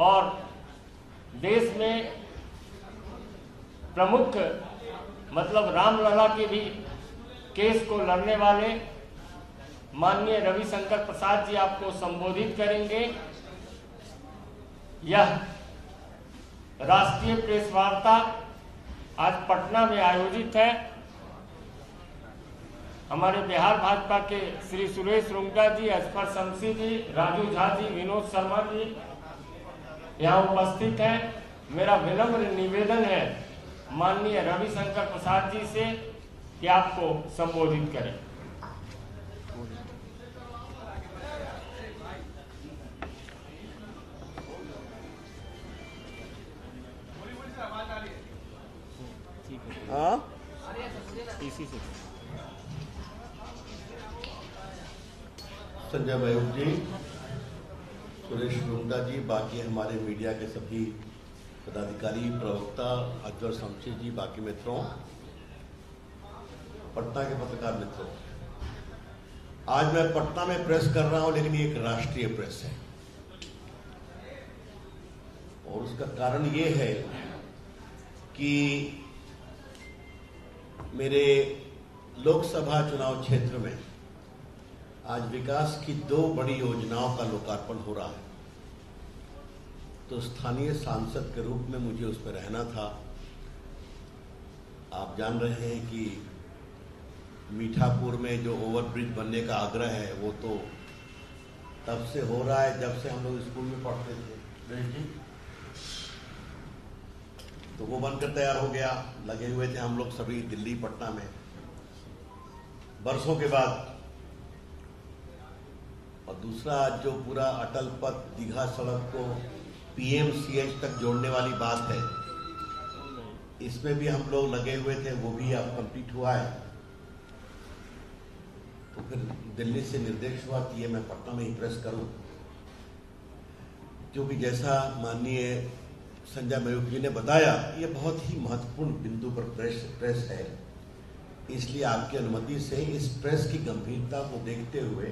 और देश में प्रमुख मतलब रामलला के भी केस को लड़ने वाले माननीय रविशंकर प्रसाद जी आपको संबोधित करेंगे। यह राष्ट्रीय प्रेस वार्ता आज पटना में आयोजित है। हमारे बिहार भाजपा के श्री सुरेश रुंगटा जी, असफर शमसी जी, राजू झा जी, विनोद शर्मा जी यहाँ उपस्थित हैं। मेरा विनम्र निवेदन है माननीय रविशंकर प्रसाद जी से कि आपको संबोधित करें। संजय मयूख जी, सुरेश रुंगटा जी, बाकी हमारे मीडिया के सभी पदाधिकारी, प्रवक्ता, अजगर शमसी जी, बाकी मित्रों, पटना के पत्रकार मित्रों, आज मैं पटना में प्रेस कर रहा हूं, लेकिन ये एक राष्ट्रीय प्रेस है और उसका कारण ये है कि मेरे लोकसभा चुनाव क्षेत्र में आज विकास की 2 बड़ी योजनाओं का लोकार्पण हो रहा है। तो स्थानीय सांसद के रूप में मुझे उस पर रहना था। आप जान रहे हैं कि मीठापुर में जो ओवरब्रिज बनने का आग्रह है वो तो तब से हो रहा है जब से हम लोग स्कूल में पढ़ते थे, तो वो बनकर तैयार हो गया। लगे हुए थे हम लोग सभी दिल्ली पटना में बरसों के बाद। और दूसरा जो पूरा अटल पथ दीघा सड़क को PMCH तक जोड़ने वाली बात है, इसमें भी हम लोग लगे हुए थे, वो भी अब कंप्लीट हुआ है। तो फिर दिल्ली से निर्देश हुआ कि ये मैं पटना में ही प्रेस करूं, क्योंकि जैसा माननीय संजय मयूख जी ने बताया, ये बहुत ही महत्वपूर्ण बिंदु पर प्रेस है। इसलिए आपकी अनुमति से इस प्रेस की गंभीरता को देखते हुए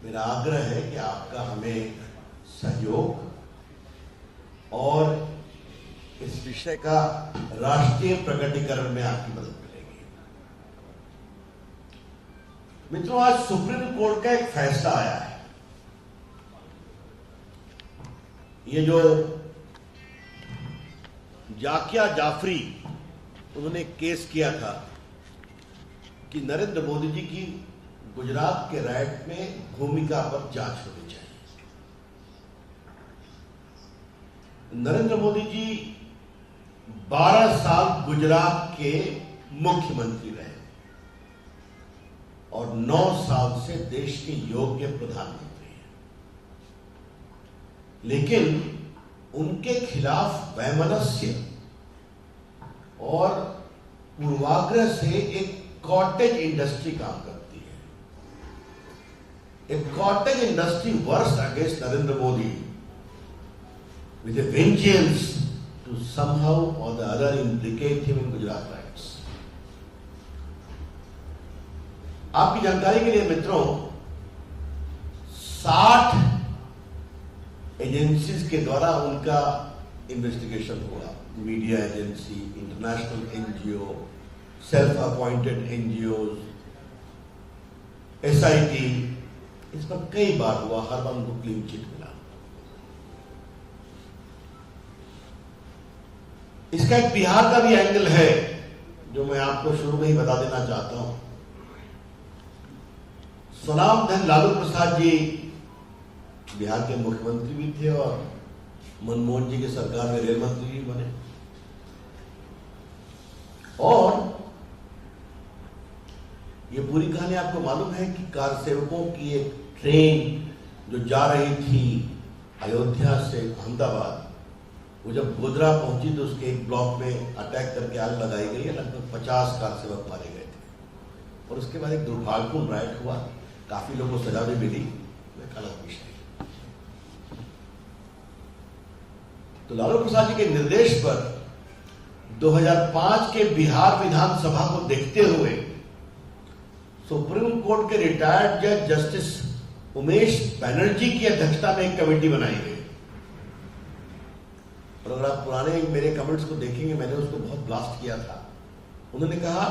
मेरा आग्रह है कि आपका हमें सहयोग और इस विषय का राष्ट्रीय प्रकटीकरण में आपकी मदद मिलेगी। मित्रों, आज सुप्रीम कोर्ट का एक फैसला आया है। ये जो जाकिया जाफरी उन्होंने केस किया था कि नरेंद्र मोदी जी की गुजरात के राइट में भूमिका पर जांच होनी चाहिए। नरेंद्र मोदी जी 12 साल गुजरात के मुख्यमंत्री रहे और 9 साल से देश के योग्य प्रधानमंत्री हैं, लेकिन उनके खिलाफ वैमनस्य और पूर्वाग्रह से एक कॉटेज इंडस्ट्री काम करती है। A cottage industry works against Narendra Modi with a vengeance to somehow or the other implicate him in Gujarat riots. आपकी जानकारी के लिए मित्रों, 60 एजेंसीज के द्वारा उनका इन्वेस्टिगेशन हुआ। Media agency, international NGO, self appointed NGOs, SIT, इस पर कई बार हुआ, हर बार उनको क्लीन चिट मिला। इसका एक बिहार का भी एंगल है जो मैं आपको शुरू में ही बता देना चाहता हूं। स्वनाम धन लालू प्रसाद जी बिहार के मुख्यमंत्री भी थे और मनमोहन जी की सरकार में रेल मंत्री भी बने। और ये पूरी कहानी आपको मालूम है कि कार सेवकों की एक ट्रेन जो जा रही थी अयोध्या से अहमदाबाद, वो जब गोधरा पहुंची तो उसके एक ब्लॉक में अटैक करके आग लगाई गई है। लगभग 50 कार सेवक मारे गए थे और उसके बाद एक दुर्भाग्यपूर्ण राइट हुआ, काफी लोगों को सजा भी मिली, एक अलग विषय। तो लालू प्रसाद जी के निर्देश पर 2005 के बिहार विधानसभा को देखते हुए सुप्रीम कोर्ट के रिटायर्ड जज जस्टिस उमेश बनर्जी की अध्यक्षता में एक कमेटी बनाई गई और अगर आप पुराने मेरे कमेंट्स को देखेंगे, मैंने उसको बहुत ब्लास्ट किया था। उन्होंने कहा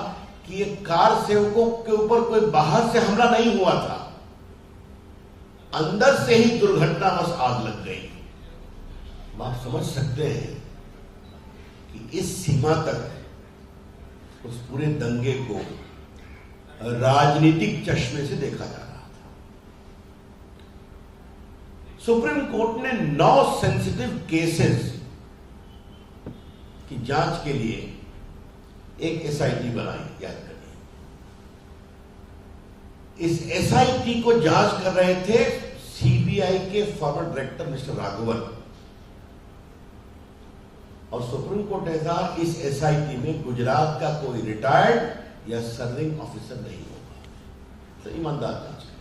कि ये कार सेवकों के ऊपर कोई बाहर से हमला नहीं हुआ था, अंदर से ही दुर्घटनावश आग लग गई। आप समझ सकते हैं कि इस सीमा तक उस पूरे दंगे को राजनीतिक चश्मे से देखा जा रहा था। सुप्रीम कोर्ट ने 9 सेंसिटिव केसेस की जांच के लिए एक एसआईटी बनाई। याद करिए, इस एसआईटी को जांच कर रहे थे सीबीआई के फॉर्मर डायरेक्टर मिस्टर राघवन, और सुप्रीम कोर्ट ने कहा इस एसआईटी में गुजरात का कोई रिटायर्ड या सर्विंग ऑफिसर नहीं होगा, तो ईमानदार जांच करें।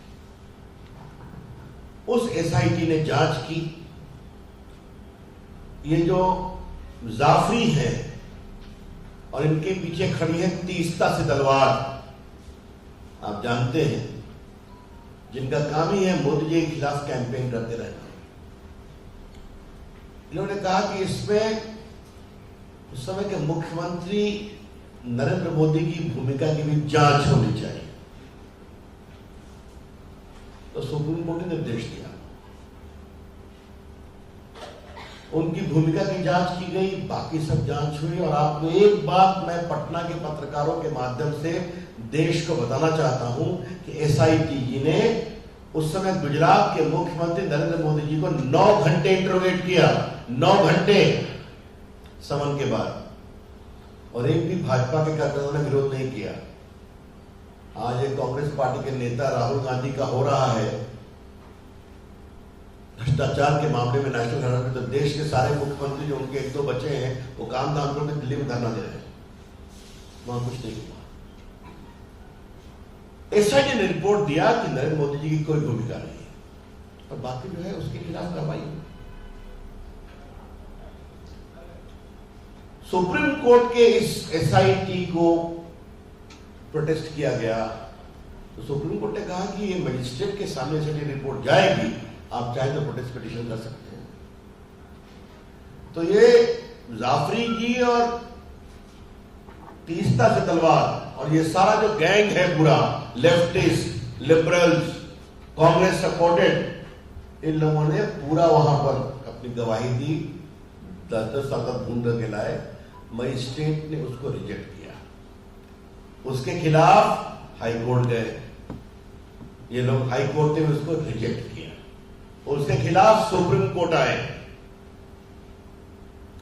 उस एसआईटी ने जांच की। ये जो जाफरी है और इनके पीछे खड़ी है तीस्ता से तलवार, आप जानते हैं, जिनका काम ही है मोदी जी के खिलाफ कैंपेन करते रहना। इन्होंने कहा कि इसमें उस समय के मुख्यमंत्री नरेंद्र मोदी की भूमिका की भी जांच होनी चाहिए। तो सुप्रीम कोर्ट ने निर्देश दिया, उनकी भूमिका की जांच की गई, बाकी सब जांच हुई। और आपको एक बात मैं पटना के पत्रकारों के माध्यम से देश को बताना चाहता हूं कि एसआईटी जी ने उस समय गुजरात के मुख्यमंत्री नरेंद्र मोदी जी को 9 घंटे इंटरोगेट किया, 9 घंटे समन के बाद, और एक भी भाजपा के कार्यकर्ताओं ने विरोध नहीं किया। आज एक कांग्रेस पार्टी के नेता राहुल गांधी का हो रहा है भ्रष्टाचार के मामले में नेशनल हेराल्ड में, तो देश के सारे मुख्यमंत्री जो उनके 1-2 बचे हैं वो काम धाम करके दिल्ली में धरना दे रहे हैं, वहां कुछ नहीं हुआ। एसआईटी ने रिपोर्ट दिया कि नरेंद्र मोदी जी की कोई भूमिका नहीं है, और बाकी जो है उसके खिलाफ कार्रवाई हुई। सुप्रीम कोर्ट के इस एसआईटी को प्रोटेस्ट किया गया, तो सुप्रीम कोर्ट ने कहा कि ये मजिस्ट्रेट के सामने से रिपोर्ट जाएगी, आप चाहे तो प्रोटेस्ट पिटीशन कर सकते हैं। तो ये जाफरी जी और तीस्ता से तलवार और ये सारा जो गैंग है पूरा, लेफ्टिस्ट, लिबरल्स, कांग्रेस सपोर्टेड, इन लोगों ने पूरा वहां पर अपनी गवाही दी। 10-10 साल तक ढूंढ के लाए, मजिस्ट्रेट ने उसको रिजेक्ट किया। उसके खिलाफ हाई कोर्ट गए, ये लोग हाई कोर्ट ने उसको रिजेक्ट किया। उसके खिलाफ सुप्रीम कोर्ट आए,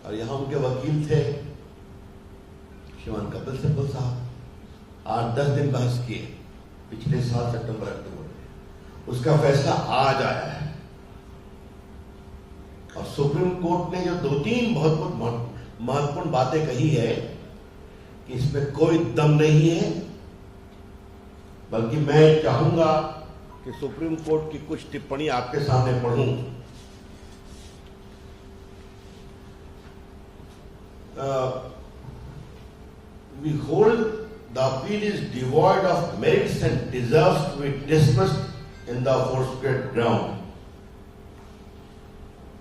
और यहां उनके वकील थे श्रीमान कपिल सिब्बल साहब। 8-10 दिन बहस किए पिछले साल सितंबर-अक्टूबर में, उसका फैसला आज आया है। और सुप्रीम कोर्ट ने जो 2-3 बहुत महत्वपूर्ण बातें कही है कि इसमें कोई दम नहीं है, बल्कि मैं चाहूंगा कि सुप्रीम कोर्ट की कुछ टिप्पणी आपके सामने पढ़ूं। We hold the appeal is devoid of merits and deserves to be dismissed in the aforesaid ground.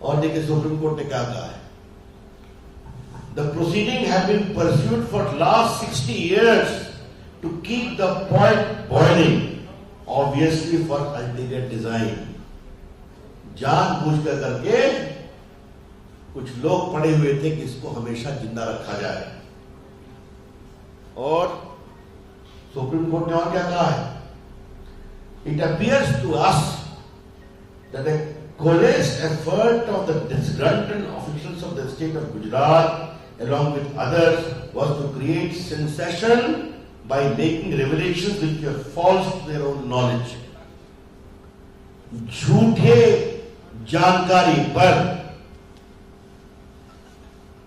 और देखिए सुप्रीम कोर्ट ने क्या कहा है, The proceeding have been pursued for last 60 years to keep the pot boiling, obviously for ulterior design. जानबूझ कर करके कुछ लोग पड़े हुए थे कि इसको हमेशा जिंदा रखा जाए। और सुप्रीम कोर्ट ने और क्या कहा है, It appears to us that the coalesced effort of the disgruntled officials of the state of Gujarat along with others was to create sensation by making revelations which were false to their own knowledge. झूठे जानकारी पर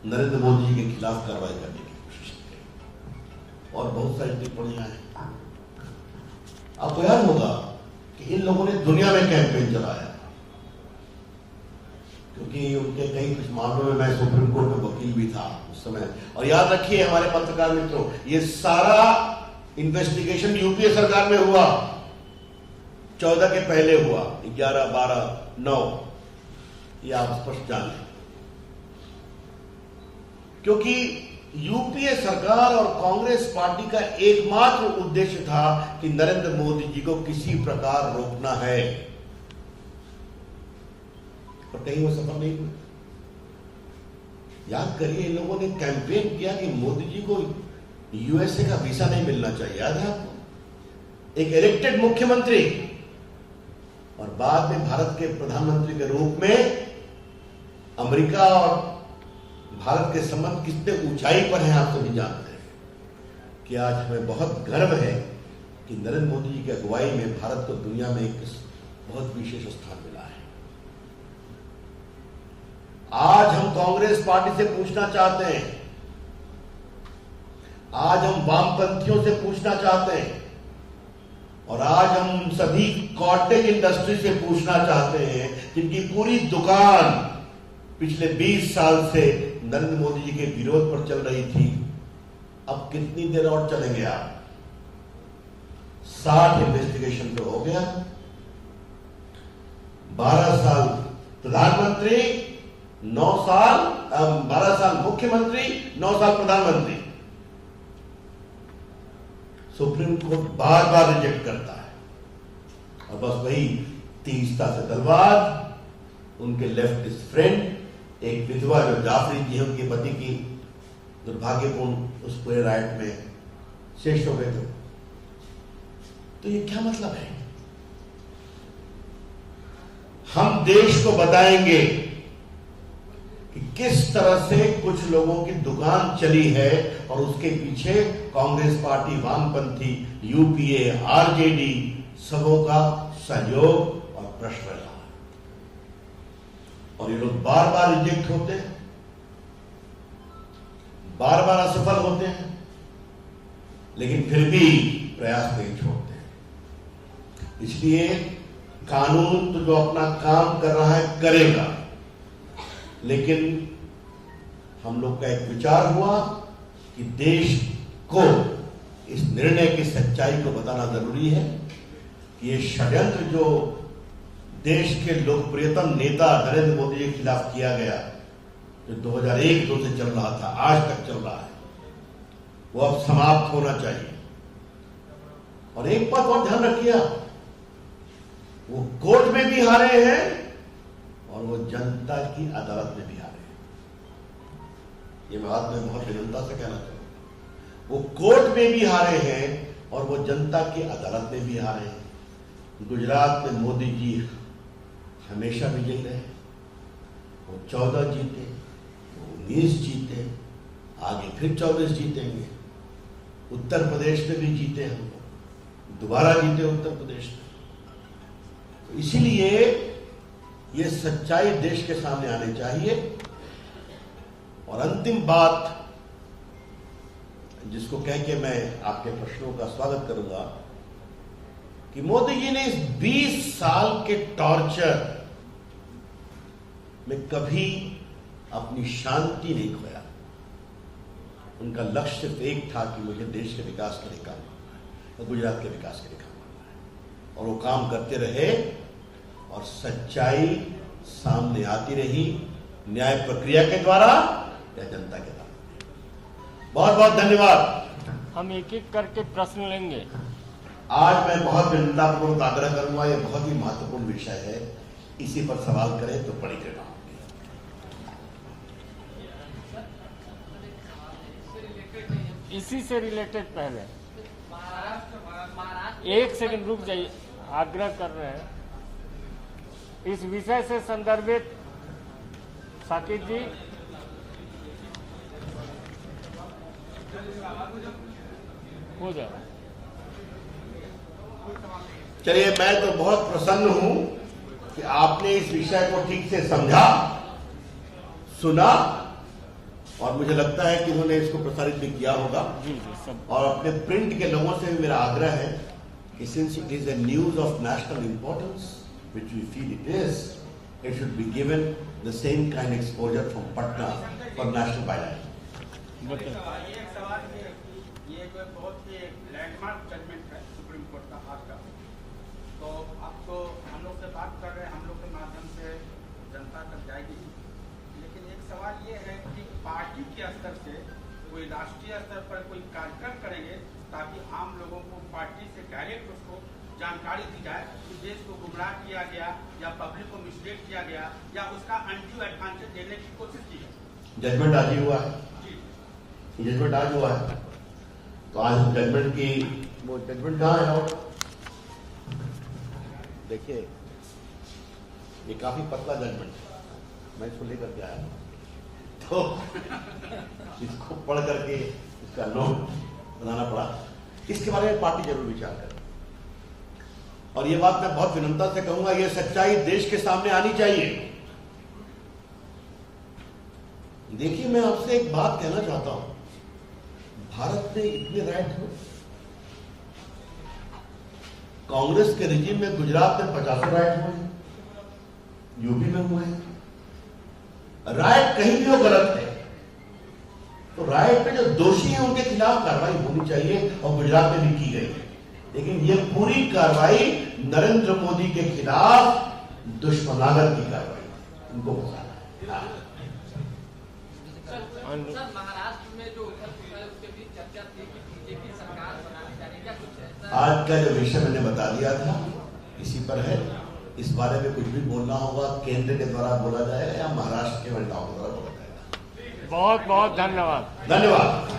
नरेंद्र मोदी जी के खिलाफ कार्रवाई करने की कोशिश की, और बहुत सारी टिप्पणियां हैं। आपको याद होगा कि इन लोगों ने दुनिया में कैंपेन चलाया, क्योंकि उनके कई कुछ मामलों में मैं सुप्रीम कोर्ट में वकील भी था उस समय। और याद रखिए हमारे पत्रकार मित्रों, ये सारा इन्वेस्टिगेशन यूपीए सरकार में हुआ, 14 के पहले हुआ, 11, 12, 9, ये आप स्पष्ट जान लें। क्योंकि यूपीए सरकार और कांग्रेस पार्टी का एकमात्र उद्देश्य था कि नरेंद्र मोदी जी को किसी प्रकार रोकना है, और कहीं वो सफल नहीं हुए। याद करिए, इन लोगों ने कैंपेन किया कि मोदी जी को यूएसए का वीजा नहीं मिलना चाहिए। याद है आपको? एक इलेक्टेड मुख्यमंत्री और बाद में भारत के प्रधानमंत्री के रूप में अमेरिका और भारत के संबंध कितने ऊंचाई पर हैं आप सभी जानते हैं। कि आज हमें बहुत गर्व है कि नरेंद्र मोदी जी की अगुवाई में भारत को दुनिया में एक बहुत विशेष स्थान मिला है। आज हम कांग्रेस पार्टी से पूछना चाहते हैं, आज हम वामपंथियों से पूछना चाहते हैं, और आज हम सभी कॉटेज इंडस्ट्री से पूछना चाहते हैं जिनकी पूरी दुकान पिछले 20 साल से नरेंद्र मोदी जी के विरोध पर चल रही थी, अब कितनी देर और चलेंगे आप? 60 इन्वेस्टिगेशन तो हो गया, 12 साल प्रधानमंत्री, 9 साल 12 साल मुख्यमंत्री, 9 साल प्रधानमंत्री। सुप्रीम कोर्ट बार बार रिजेक्ट करता है, और बस वही तीस्ता से तलवार, उनके लेफ्टिस्ट फ्रेंड, एक विधवा जो जाफरी जी है, उनके पति की दुर्भाग्यपूर्ण उस पूरे राइट में शेष हो गए थे। तो ये क्या मतलब है? हम देश को बताएंगे कि किस तरह से कुछ लोगों की दुकान चली है, और उसके पीछे कांग्रेस पार्टी, वामपंथी, यूपीए, आरजेडी सबों का सहयोग और प्रश्न रहा। और ये लोग बार बार रिजेक्ट होते हैं, बार बार असफल होते हैं, लेकिन फिर भी प्रयास नहीं छोड़ते हैं। इसलिए कानून तो जो अपना काम कर रहा है करेगा, लेकिन हम लोग का एक विचार हुआ कि देश को इस निर्णय की सच्चाई को बताना जरूरी है कि ये षड्यंत्र जो देश के लोकप्रियतम नेता नरेंद्र मोदी के खिलाफ किया गया, जो 2001-2 से चल रहा था, आज तक चल रहा है, वो अब समाप्त होना चाहिए। और एक बात और ध्यान रखिए, वो कोर्ट में भी हारे हैं और वो जनता की अदालत में भी हारे हैं। ये बात मैं बहुत विनम्रता से कहना चाहूंगा। वो कोर्ट में भी हारे हैं और वो जनता की अदालत में भी हारे हैं। गुजरात में मोदी जी हमेशा विजयी रहे, वो 14 जीते, वो 19 जीते, आगे फिर 24 जीतेंगे। उत्तर प्रदेश में भी जीते हम लोग, दोबारा जीते उत्तर प्रदेश में। तो इसीलिए ये सच्चाई देश के सामने आनी चाहिए। और अंतिम बात जिसको कह के मैं आपके प्रश्नों का स्वागत करूंगा कि मोदी जी ने इस 20 साल के टॉर्चर में कभी अपनी शांति नहीं खोया। उनका लक्ष्य सिर्फ एक था कि मुझे देश के विकास के लिए काम करना है और गुजरात के विकास के लिए काम करना है, और वो काम करते रहे और सच्चाई सामने आती रही, न्याय प्रक्रिया के द्वारा या जनता के द्वारा। बहुत बहुत धन्यवाद। हम एक एक करके प्रश्न लेंगे। आज मैं बहुत विनम्रतापूर्वक आग्रह करूंगा, यह बहुत ही महत्वपूर्ण विषय है, इसी पर सवाल करें तो बड़ी कृपा होगी। इसी से रिलेटेड पहले 1 सेकंड रुक जाइए, आग्रह कर रहे हैं। इस विषय से संदर्भित साकिब जी, हो जाए। चलिए, मैं तो बहुत प्रसन्न हूं कि आपने इस विषय को ठीक से समझा, सुना, और मुझे लगता है कि उन्होंने इसको प्रसारित भी किया होगा। जी जी सब। और अपने प्रिंट के लोगों से भी मेरा आग्रह है कि since it is a news of national importance which we feel it is, it should be given the same kind of exposure from Patna for national byline. बताइए। एक सवाल ये बहुत ही लैंडमार्क जजमेंट है सुप्रीम कोर्ट का आज का। तो आप तो हम लोग से बात कर रहे हैं, हम लोग के माध्यम से जनता तक जाएगी, लेकिन एक सवाल ये है कि पार्टी के स्तर से कोई राष्ट्रीय स्तर पर कोई कार्यक्रम करेंगे ताकि आम लोगों को पार्टी से डायरेक्ट उसको जानकारी दी जाए कि देश को गुमराह किया गया या पब्लिक को मिसलीड किया गया या उसका अनड्यू एडवांटेज देने की कोशिश की है। जजमेंट आज ही हुआ है, जजमेंट आज हुआ है, तो आज जजमेंट की वो जजमेंट कहाँ है? और देखिए ये काफी पतला जजमेंट है, मैं इसको लेकर के आया तो इसको पढ़ करके इसका नोट बनाना पड़ा। इसके बारे में पार्टी जरूर विचार करे और ये बात मैं बहुत विनम्रता से कहूंगा, ये सच्चाई देश के सामने आनी चाहिए। देखिए मैं आपसे एक बात कहना चाहता हूं, भारत में इतने राइट हुए, कांग्रेस के रिजीम में गुजरात में 50 राइट हुए, यूपी में हुए हैं। राइट कहीं भी वो गलत है तो राइट पे जो दोषी हैं उनके खिलाफ कार्रवाई होनी चाहिए और गुजरात में भी की गई है, लेकिन ये पूरी कार्रवाई नरेंद्र मोदी के खिलाफ दुश्मनागत की कार्रवाई, उनको बताना है। सर महाराष्ट्र में जो उथल पुथल है उसके बीच चर्चा थी कि बीजेपी सरकार बनाने जाने का कुछ है। आज का जो विषय मैंने बता दिया था इसी पर है, इस बारे में कुछ भी बोलना होगा केंद्र के द्वारा बोला जाएगा या महाराष्ट्र के नेताओं के द्वारा बोला जाएगा। बहुत बहुत धन्यवाद। धन्यवाद।